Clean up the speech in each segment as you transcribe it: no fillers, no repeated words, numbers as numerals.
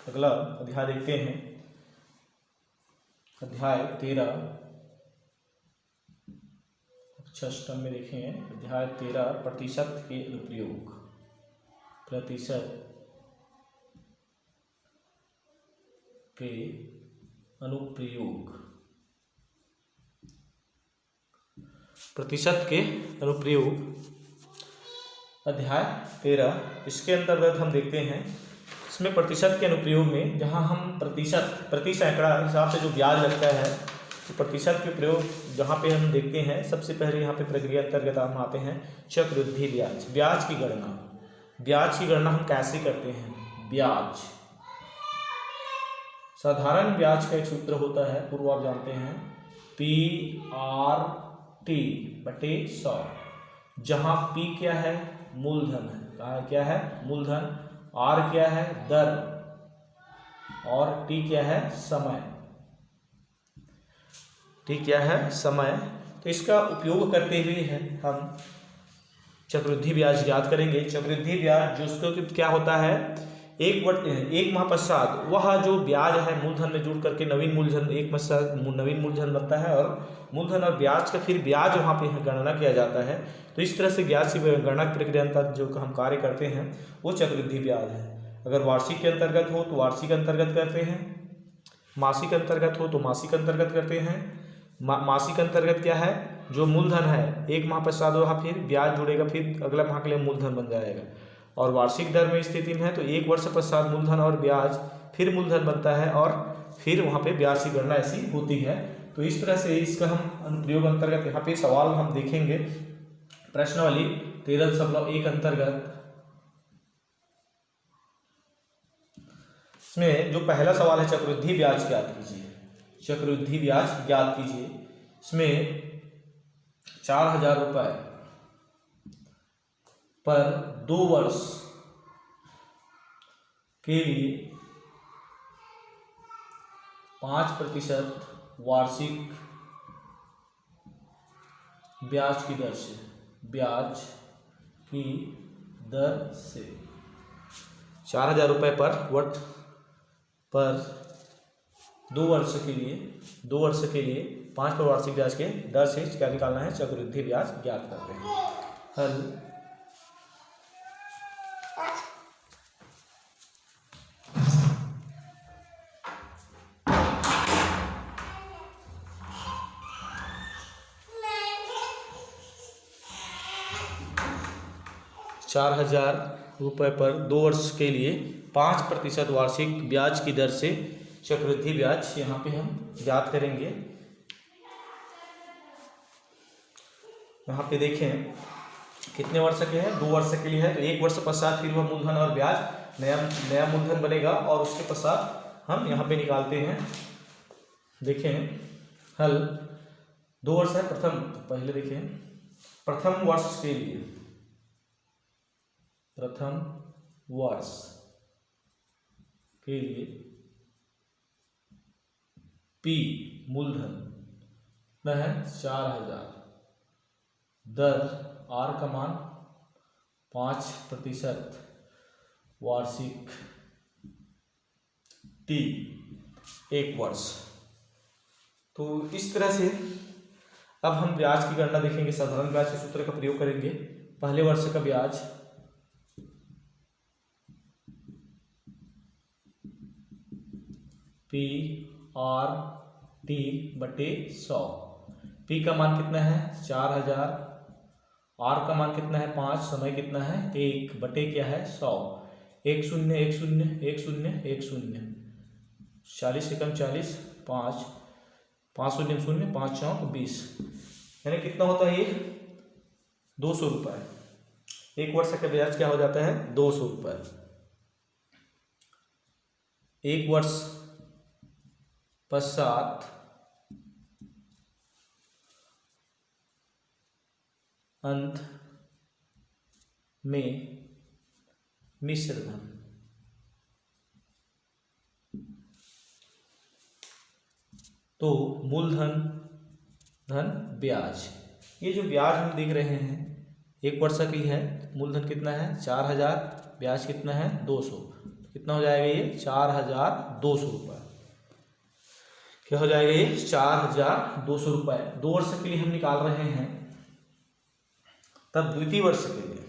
अगला अध्याय देखते हैं। अध्याय 13 अष्टम में देखेंगे। अध्याय 13 प्रतिशत के अनुप्रयोग। प्रतिशत के अनुप्रयोग। प्रतिशत के अनुप्रयोग अध्याय 13। इसके अंतर्गत हम देखते हैं, इसमें प्रतिशत के अनुप्रयोग में जहां हम प्रतिशत प्रति सैकड़ा हिसाब से जो ब्याज लगता है, तो प्रतिशत के प्रयोग जहाँ पे हम देखते हैं, सबसे पहले यहाँ पे प्रक्रिया अंतर्गत हम आते हैं चक्रवृद्धि ब्याज। ब्याज की गणना, ब्याज की गणना हम कैसे करते हैं? ब्याज, साधारण ब्याज का एक सूत्र होता है, पूर्व आप जानते हैं, PRT/100, जहाँ P क्या है? मूलधन है। कहा क्या है? मूलधन। R क्या है? दर, और T क्या है? समय। T क्या है? समय। तो इसका उपयोग करते हुए है हम चक्रवृद्धि ब्याज ज्ञात करेंगे। चक्रवृद्धि ब्याज जो उसको क्या होता है, एक माह पश्चात वह जो ब्याज है मूलधन में जुड़ करके नवीन मूलधन, एक माह नवीन मूलधन बनता है, और मूलधन और ब्याज का फिर ब्याज वहाँ पे गणना किया जाता है। तो इस तरह से ब्याज की गणना की प्रक्रिया अंतर्गत जो हम कार्य करते हैं वो चक्रवृद्धि ब्याज है। अगर वार्षिक के अंतर्गत हो तो वार्षिक अंतर्गत करते हैं, मासिक अंतर्गत हो तो मासिक अंतर्गत करते हैं। मासिक अंतर्गत क्या है? जो मूलधन है एक माह पश्चात वहाँ फिर ब्याज जुड़ेगा, फिर अगला माह के लिए मूलधन बन जाएगा। और वार्षिक दर में स्थिति में है तो एक वर्ष पश्चात मूलधन और ब्याज फिर मूलधन बनता है, और फिर वहाँ पे ब्याज की गणना ऐसी होती है। तो इस तरह से इसका हम अनुप्रयोग अंतर्गत यहाँ पे सवाल हम देखेंगे। प्रश्नावली 13.1 अंतर्गत इसमें जो पहला सवाल है, चक्रवृद्धि ब्याज ज्ञात कीजिए। चक्रवृद्धि ब्याज ज्ञात कीजिए। इसमें 4000 रुपये पर 2 वर्ष के लिए 5% वार्षिक ब्याज की दर से, ब्याज की दर से 4000 रुपये पर 2 वर्ष के लिए 5 पर वार्षिक ब्याज के दर से क्या निकालना है? चक्रवृद्धि ब्याज ज्ञात करते हैं। हल 4000 रुपये पर 2 वर्ष के लिए 5% वार्षिक ब्याज की दर से चक्रवृद्धि ब्याज यहाँ पे हम ज्ञात करेंगे। यहाँ पे देखें कितने वर्ष के हैं? 2 वर्ष के लिए है, तो 1 वर्ष पश्चात फिर वह मूलधन और ब्याज नया मूलधन बनेगा, और उसके पश्चात हम यहाँ पे निकालते हैं। देखें हल 2 वर्ष है प्रथम, पहले देखें प्रथम वर्ष के लिए, प्रथम वर्ष के लिए P मूलधन में है 4000, दर R का मान 5% वार्षिक, T 1 वर्ष। तो इस तरह से अब हम ब्याज की गणना देखेंगे। साधारण ब्याज के सूत्र का प्रयोग करेंगे। पहले वर्ष का ब्याज PRT/100। P का मान कितना है? 4000, R का मान कितना है? 5, समय कितना है? 1 बटे क्या है? 100। 1 0 1 0 1 0 1 0, 40 से कम 40, 5 5 0 0 5 4 20, यानी कितना होता है ये? 200 रुपये। 1 वर्ष का ब्याज क्या हो जाता है? 200 रुपये। 1 वर्ष पश्चात अंत में मिश्र धन, तो मूलधन धन ब्याज। ये जो ब्याज हम देख रहे हैं 1 वर्ष की है, मूलधन कितना है? 4000, ब्याज कितना है? 200। कितना हो जाएगा ये 4200 रुपये। क्या हो जाएगा ये 4200 रुपये 2 वर्ष के लिए हम निकाल रहे हैं। तब द्वितीय वर्ष के लिए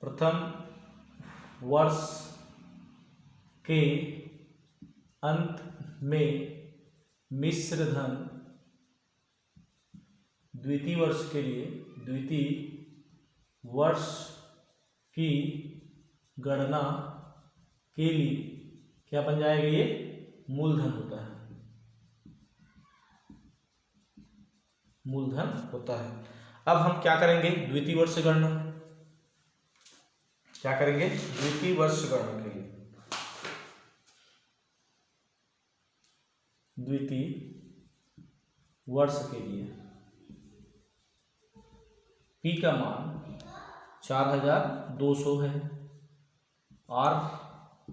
प्रथम वर्ष के अंत में मिश्र धन, द्वितीय वर्ष के लिए द्वितीय वर्ष की गणना के लिए क्या बन जाएगा ये मूलधन होता है, मूलधन होता है। अब हम क्या करेंगे द्वितीय वर्ष गणना, क्या करेंगे द्वितीय वर्ष गणना के लिए द्वितीय वर्ष के लिए P का मान 4200 है, R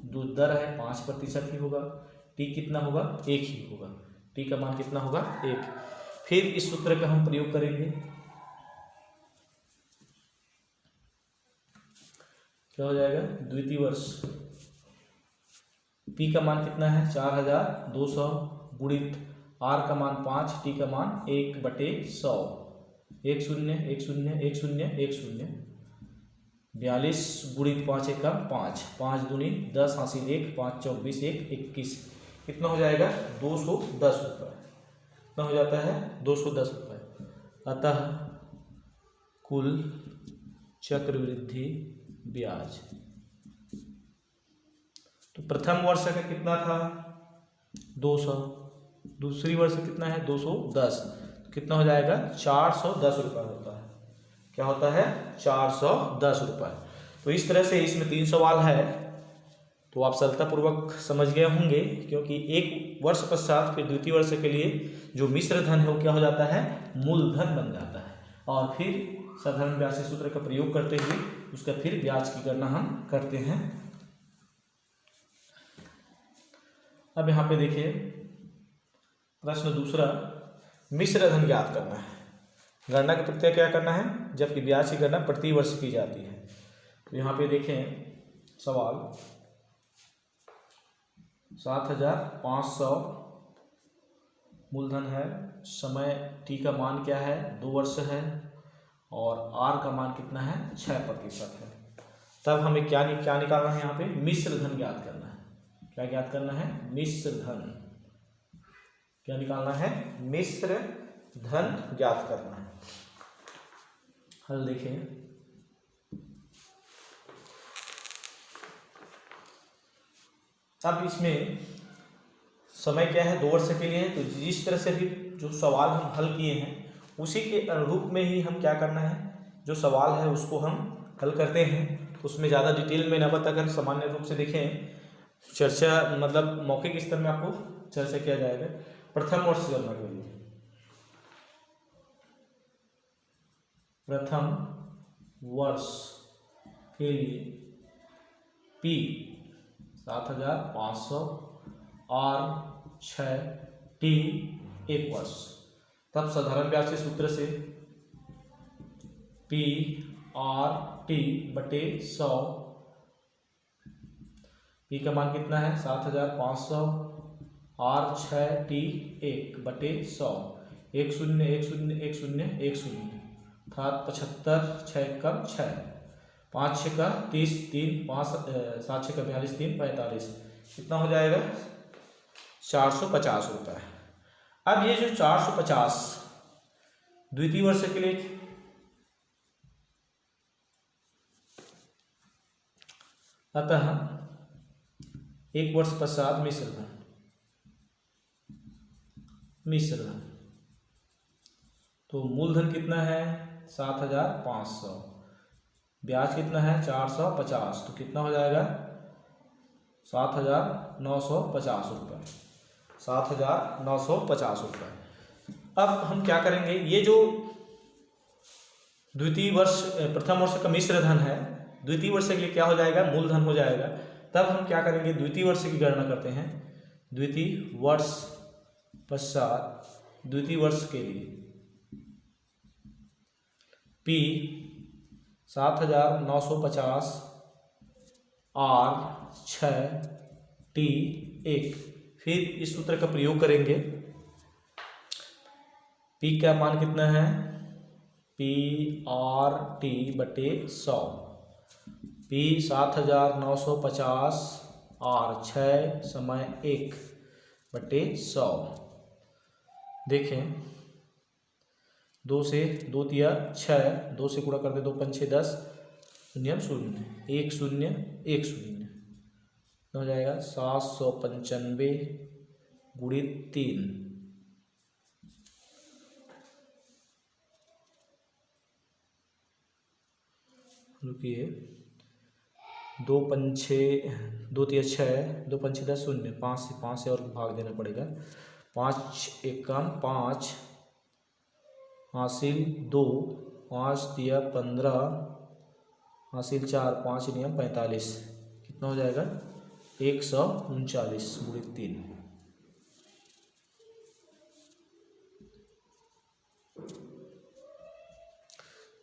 जो दर है 5% ही होगा, T कितना होगा 1 ही होगा, T का मान कितना होगा 1। फिर इस सूत्र का हम प्रयोग करेंगे, क्या हो जाएगा द्वितीय वर्ष P का मान कितना है 4200 गुणित R का मान 5, T का मान 1/100, 1 0 1 0 1 0 1 0 42 गुणित 5 1 5, 5 दूनी 10 हासिल 1, 5 चौक 20 1 21, कितना हो जाएगा 210 रुपये। कितना हो जाता है 210 रुपये। अतः कुल चक्रवृद्धि ब्याज तो प्रथम वर्ष का कितना था 200, दूसरी वर्ष कितना है 210, तो कितना हो जाएगा 410 रुपये होता है। क्या होता है 410 रुपये। तो इस तरह से इसमें 3 सवाल है, तो आप सरलतापूर्वक समझ गए होंगे, क्योंकि एक वर्ष पश्चात फिर द्वितीय वर्ष के लिए जो मिश्र धन है वो क्या हो जाता है मूलधन बन जाता है, और फिर साधारण ब्याज सूत्र का प्रयोग करते हुए उसका फिर ब्याज की गणना हम करते हैं। अब यहाँ पे देखिए प्रश्न दूसरा, मिश्र धन ज्ञात करना है। गणना की प्रक्रिया क्या करना है, जबकि ब्याज की गणना प्रति वर्ष की जाती है। तो यहाँ पे देखें सवाल 7500 मूलधन है, समय T का मान क्या है 2 वर्ष है, और R का मान कितना है 6% है। तब हमें क्या निकालना है, यहाँ पे मिश्र धन ज्ञात करना है। क्या ज्ञात करना है मिश्र धन, क्या निकालना है मिश्र धन ज्ञात करना है। हल देखें, अब इसमें समय क्या है 2 वर्ष के लिए, तो जिस तरह से भी जो सवाल हम हल किए हैं उसी के अनुरूप में ही हम क्या करना है, जो सवाल है उसको हम हल करते हैं। उसमें ज़्यादा डिटेल में न बताकर सामान्य रूप से देखें, चर्चा मतलब मौखिक स्तर में आपको चर्चा किया जाएगा। प्रथम वर्ष गणना के लिए प्रथम वर्ष के लिए P 7500, R 6, T 1 वर्ष। तब साधारण ब्याज के सूत्र से P R T बटे 100, P का मान कितना है 7500, R 6, T 1 बटे 100, 1 0 1 0 1 0 1 0 अर्थात 75, 6 कम 6, 5 6 का 30, 3 5 7 6 का 42, 3 45, कितना हो जाएगा 450 रुपये। अब ये जो 450 द्वितीय वर्ष के लिए, अतः एक वर्ष पश्चात मिश्र धन, तो मूलधन कितना है 7500, ब्याज कितना है 450, तो कितना हो जाएगा 7950 रुपये, 7950 रुपये। अब हम क्या करेंगे, ये जो द्वितीय वर्ष प्रथम वर्ष का मिश्र धन है द्वितीय वर्ष के लिए क्या हो जाएगा मूलधन हो जाएगा। तब हम क्या करेंगे द्वितीय वर्ष की गणना करते हैं। द्वितीय वर्ष पश्चात द्वितीय वर्ष के लिए P 7950 R6T1। फिर इस सूत्र का प्रयोग करेंगे। P का मान कितना है, PR/T/100। P 7950 R6/1/100। देखें, 2 से 2 तिया 6, 2 से गुणा कर दे, 2 पंचे 10, 0 0 1 0 1 0 हो जाएगा 795 गुणित 3। रुकिए, 2 पंचे 2 तिया 6, 2 पंचे 10, 0, 5 से और भाग देना पड़ेगा। 5 एकम 5 हासिल 2, 5 तिया 15 हासिल 4, 5 नियम 45। कितना हो जाएगा, 139 गुणित 3।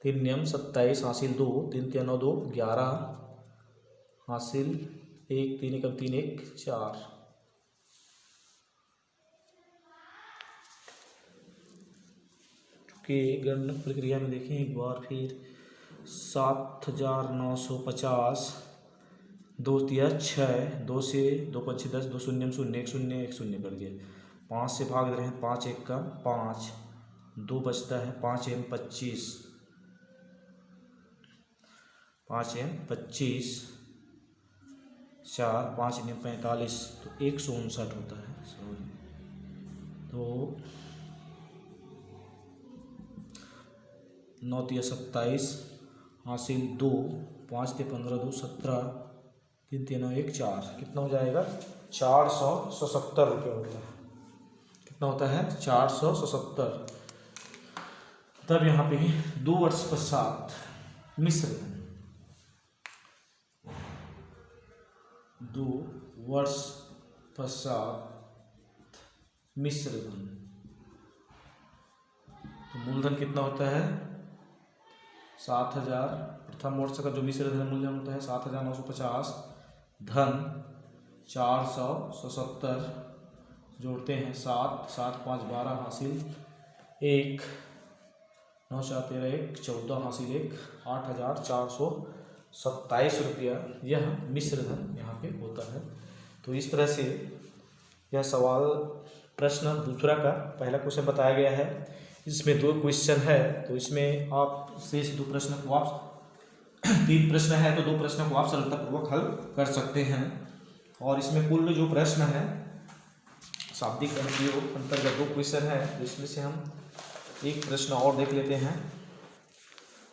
तीन नियम 27 हासिल 2, 3 तिया 9 2 11 हासिल 1, 3 एकम 3 1 4। के गणना प्रक्रिया में देखें एक बार फिर, 7950, 2 तिया 6, 2 से 2 पंचे 10, 2 0 0 1 0 1 0 कर दिया। 5 से भाग रहे हैं, 5 1 का 5, 2 बचता है, 5 एम 25, 5 एम 25, 4 5 एम 45, तो 159 होता है। सॉरी, तो 9 तिया 27 हासिल 2, 5 तिया 15 2 17, 3 तिया 9 1 4। कितना हो जाएगा, 477 रुपये होता है। कितना होता है, 477। तब यहाँ पे 2 वर्ष पश्चात मिश्र धन, 2 वर्ष पश्चात मिश्र धन, तो मूलधन कितना होता है, 7000। प्रथम वर्ष का जो मिश्र धन मूलधन होता है 7950, धन 477, जोड़ते हैं 7 7 5 12 हासिल 1, 9 4 13 1 14 हासिल 1, 8427 रुपया यह मिश्र धन यहाँ पे होता है। तो इस तरह से यह सवाल प्रश्न दूसरा का पहला क्वेश्चन बताया गया है। इसमें 2 क्वेश्चन है, तो इसमें आप शेष 2 प्रश्न को आप 3 प्रश्न है तो 2 प्रश्न को आप सरलतापूर्वक हल कर सकते हैं। और इसमें कुल जो प्रश्न है शाब्दिक अनुप्रयोग अंतर्गत 2 क्वेश्चन है, तो इसमें से हम एक प्रश्न और देख लेते हैं।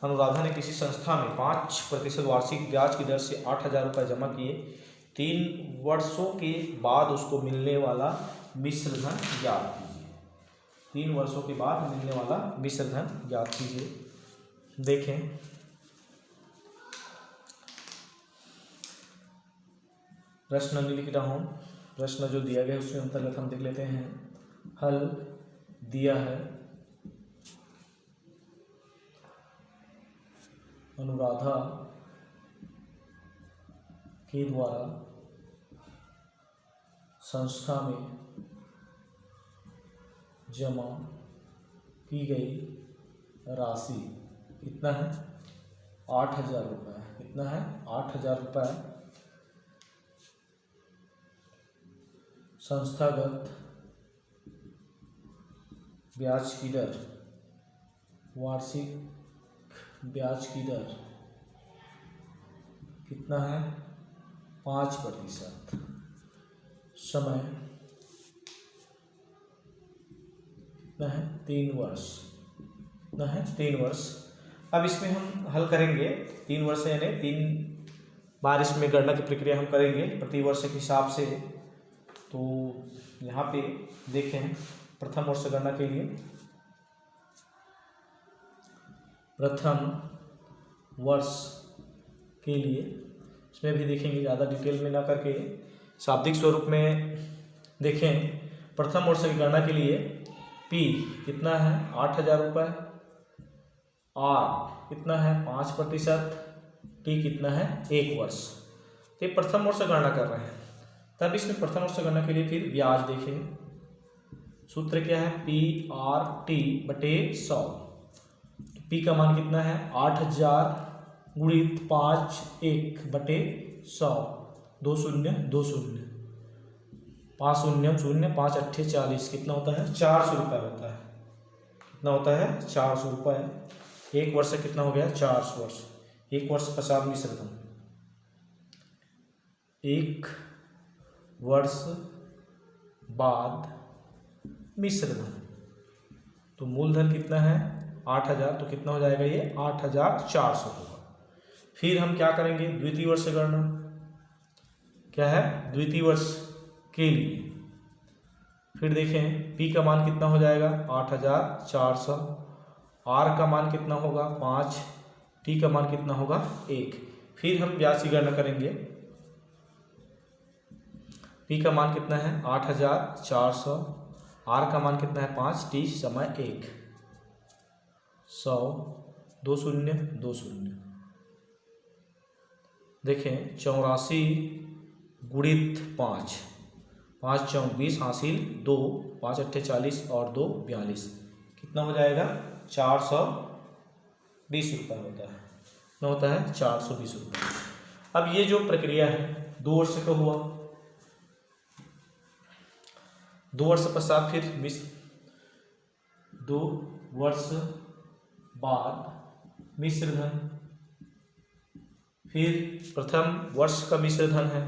अनुराधा ने किसी संस्था में 5% वार्षिक ब्याज की दर से 8000 रुपये जमा किए। 3 वर्षों के बाद उसको मिलने वाला मिश्र धन ज्ञात कीजिए। 3 वर्षों के बाद मिलने वाला मिश्र धन ज्ञात कीजिए। देखें, प्रश्न लिख रहा हूँ, प्रश्न जो दिया गया है उसके अंतर्गत हम देख लेते हैं। हल दिया है, अनुराधा के द्वारा संस्था में जमा की गई राशि कितना है, 8000 रुपये। कितना है, 8000 रुपये। संस्थागत ब्याज की दर, वार्षिक ब्याज की दर कितना है, 5%। समय कितना है, 3 वर्ष। कितना है, 3 वर्ष। अब इसमें हम हल करेंगे 3 वर्ष यानी 3 बार इसमें गणना की प्रक्रिया हम करेंगे प्रति वर्ष के हिसाब से। तो यहाँ पे देखें, प्रथम वर्ष गणना के लिए, प्रथम वर्ष के लिए इसमें भी देखेंगे, ज़्यादा डिटेल में ना करके शाब्दिक स्वरूप में देखें। प्रथम वर्ष की गणना के लिए P कितना है, 8000 रुपये। आर कितना है 5%, टी कितना है 1 वर्ष। तो ये प्रथम वर्ष गणना कर रहे हैं। तब इसमें प्रथम वर्ष गणना के लिए फिर ब्याज देखें। सूत्र क्या है, पी आर टी बटे 100। तो पी का मान कितना है 8000 गुणित 5 1 बटे 100, 2 शून्य 2 शून्य, 5 शून्य 0, 5 8 40, कितना होता है 400 रुपये होता है। कितना होता है 400 रुपये। 1 वर्ष कितना हो गया 400 वर्ष। 1 वर्ष पश्चात मिश्र धन, 1 वर्ष बाद मिश्र धन। तो मूलधन कितना है 8000, तो कितना हो जाएगा ये 8400 होगा। फिर हम क्या करेंगे द्वितीय वर्ष गणना, क्या है द्वितीय वर्ष के लिए। फिर देखें पी का मान कितना हो जाएगा 8400, आर का मान कितना होगा 5, टी का मान कितना होगा 1। फिर हम ब्याज की गणना करेंगे। पी का मान कितना है 8400, आर का मान कितना है 5, टी समय 1, 100, 2 शून्य 2 शून्य। देखें 84 गुणित 5, 5 चौक 20 हासिल 2, 5 8 40 और 2 42, कितना हो जाएगा 420 रुपये होता है। कितना होता है 420 रुपये। अब ये जो प्रक्रिया है 2 वर्ष का हुआ। 2 वर्ष पश्चात फिर 2 वर्ष बाद मिश्र धन। फिर प्रथम वर्ष का मिश्र धन है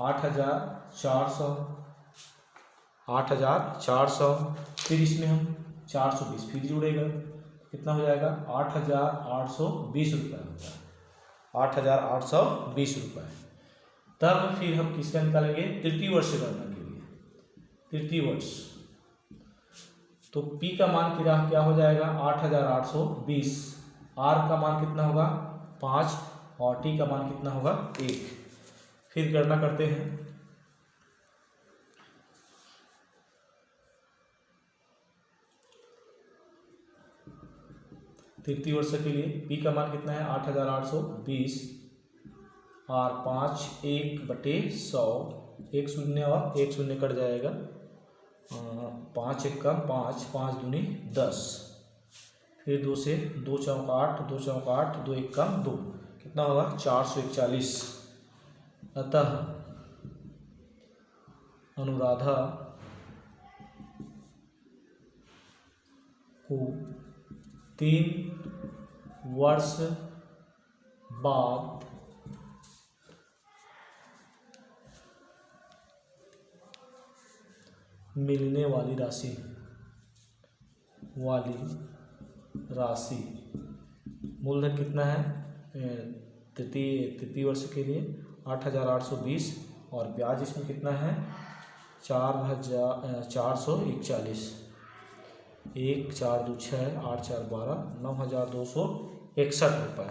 8400, 8400। फिर इसमें हम 420 फिर जुड़ेगा, कितना हो जाएगा 8820 रुपये होता है। 8820 रुपये। तब फिर हम किसका निकालेंगे तृतीय वर्ष गणना के लिए। तृतीय वर्ष तो P का मान क्या हो जाएगा 8820, R का मान कितना होगा 5 और T का मान कितना होगा 1। फिर गणना करते हैं। तृतीय वर्ष के लिए P का मान कितना है 8820, R 5 1 बटे 100, 1 शून्य और 1 शून्य कट जाएगा, 5 1 कम 5, 5 दूनी 10। फिर 2 से 2 चौक 8, 2 चौक 8, 2 1 कम 2, कितना होगा 441। अतः अनुराधा को 3 वर्ष बाद मिलने वाली राशि मूलधन कितना है तृतीय वर्ष के लिए 8820 और ब्याज इसमें कितना है 441। 1 4 2 6 8 4 12, 9261 रुपये।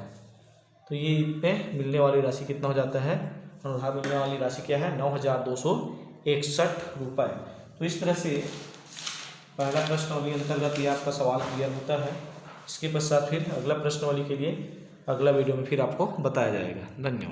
तो ये पे मिलने वाली राशि कितना हो जाता है, अनुधार मिलने वाली राशि क्या है 9261 रुपये। तो इस तरह से पहला प्रश्नावली अंतर्गत ये आपका सवाल क्लियर होता है। इसके पश्चात फिर अगला प्रश्नावली के लिए अगला वीडियो में फिर आपको बताया जाएगा। धन्यवाद।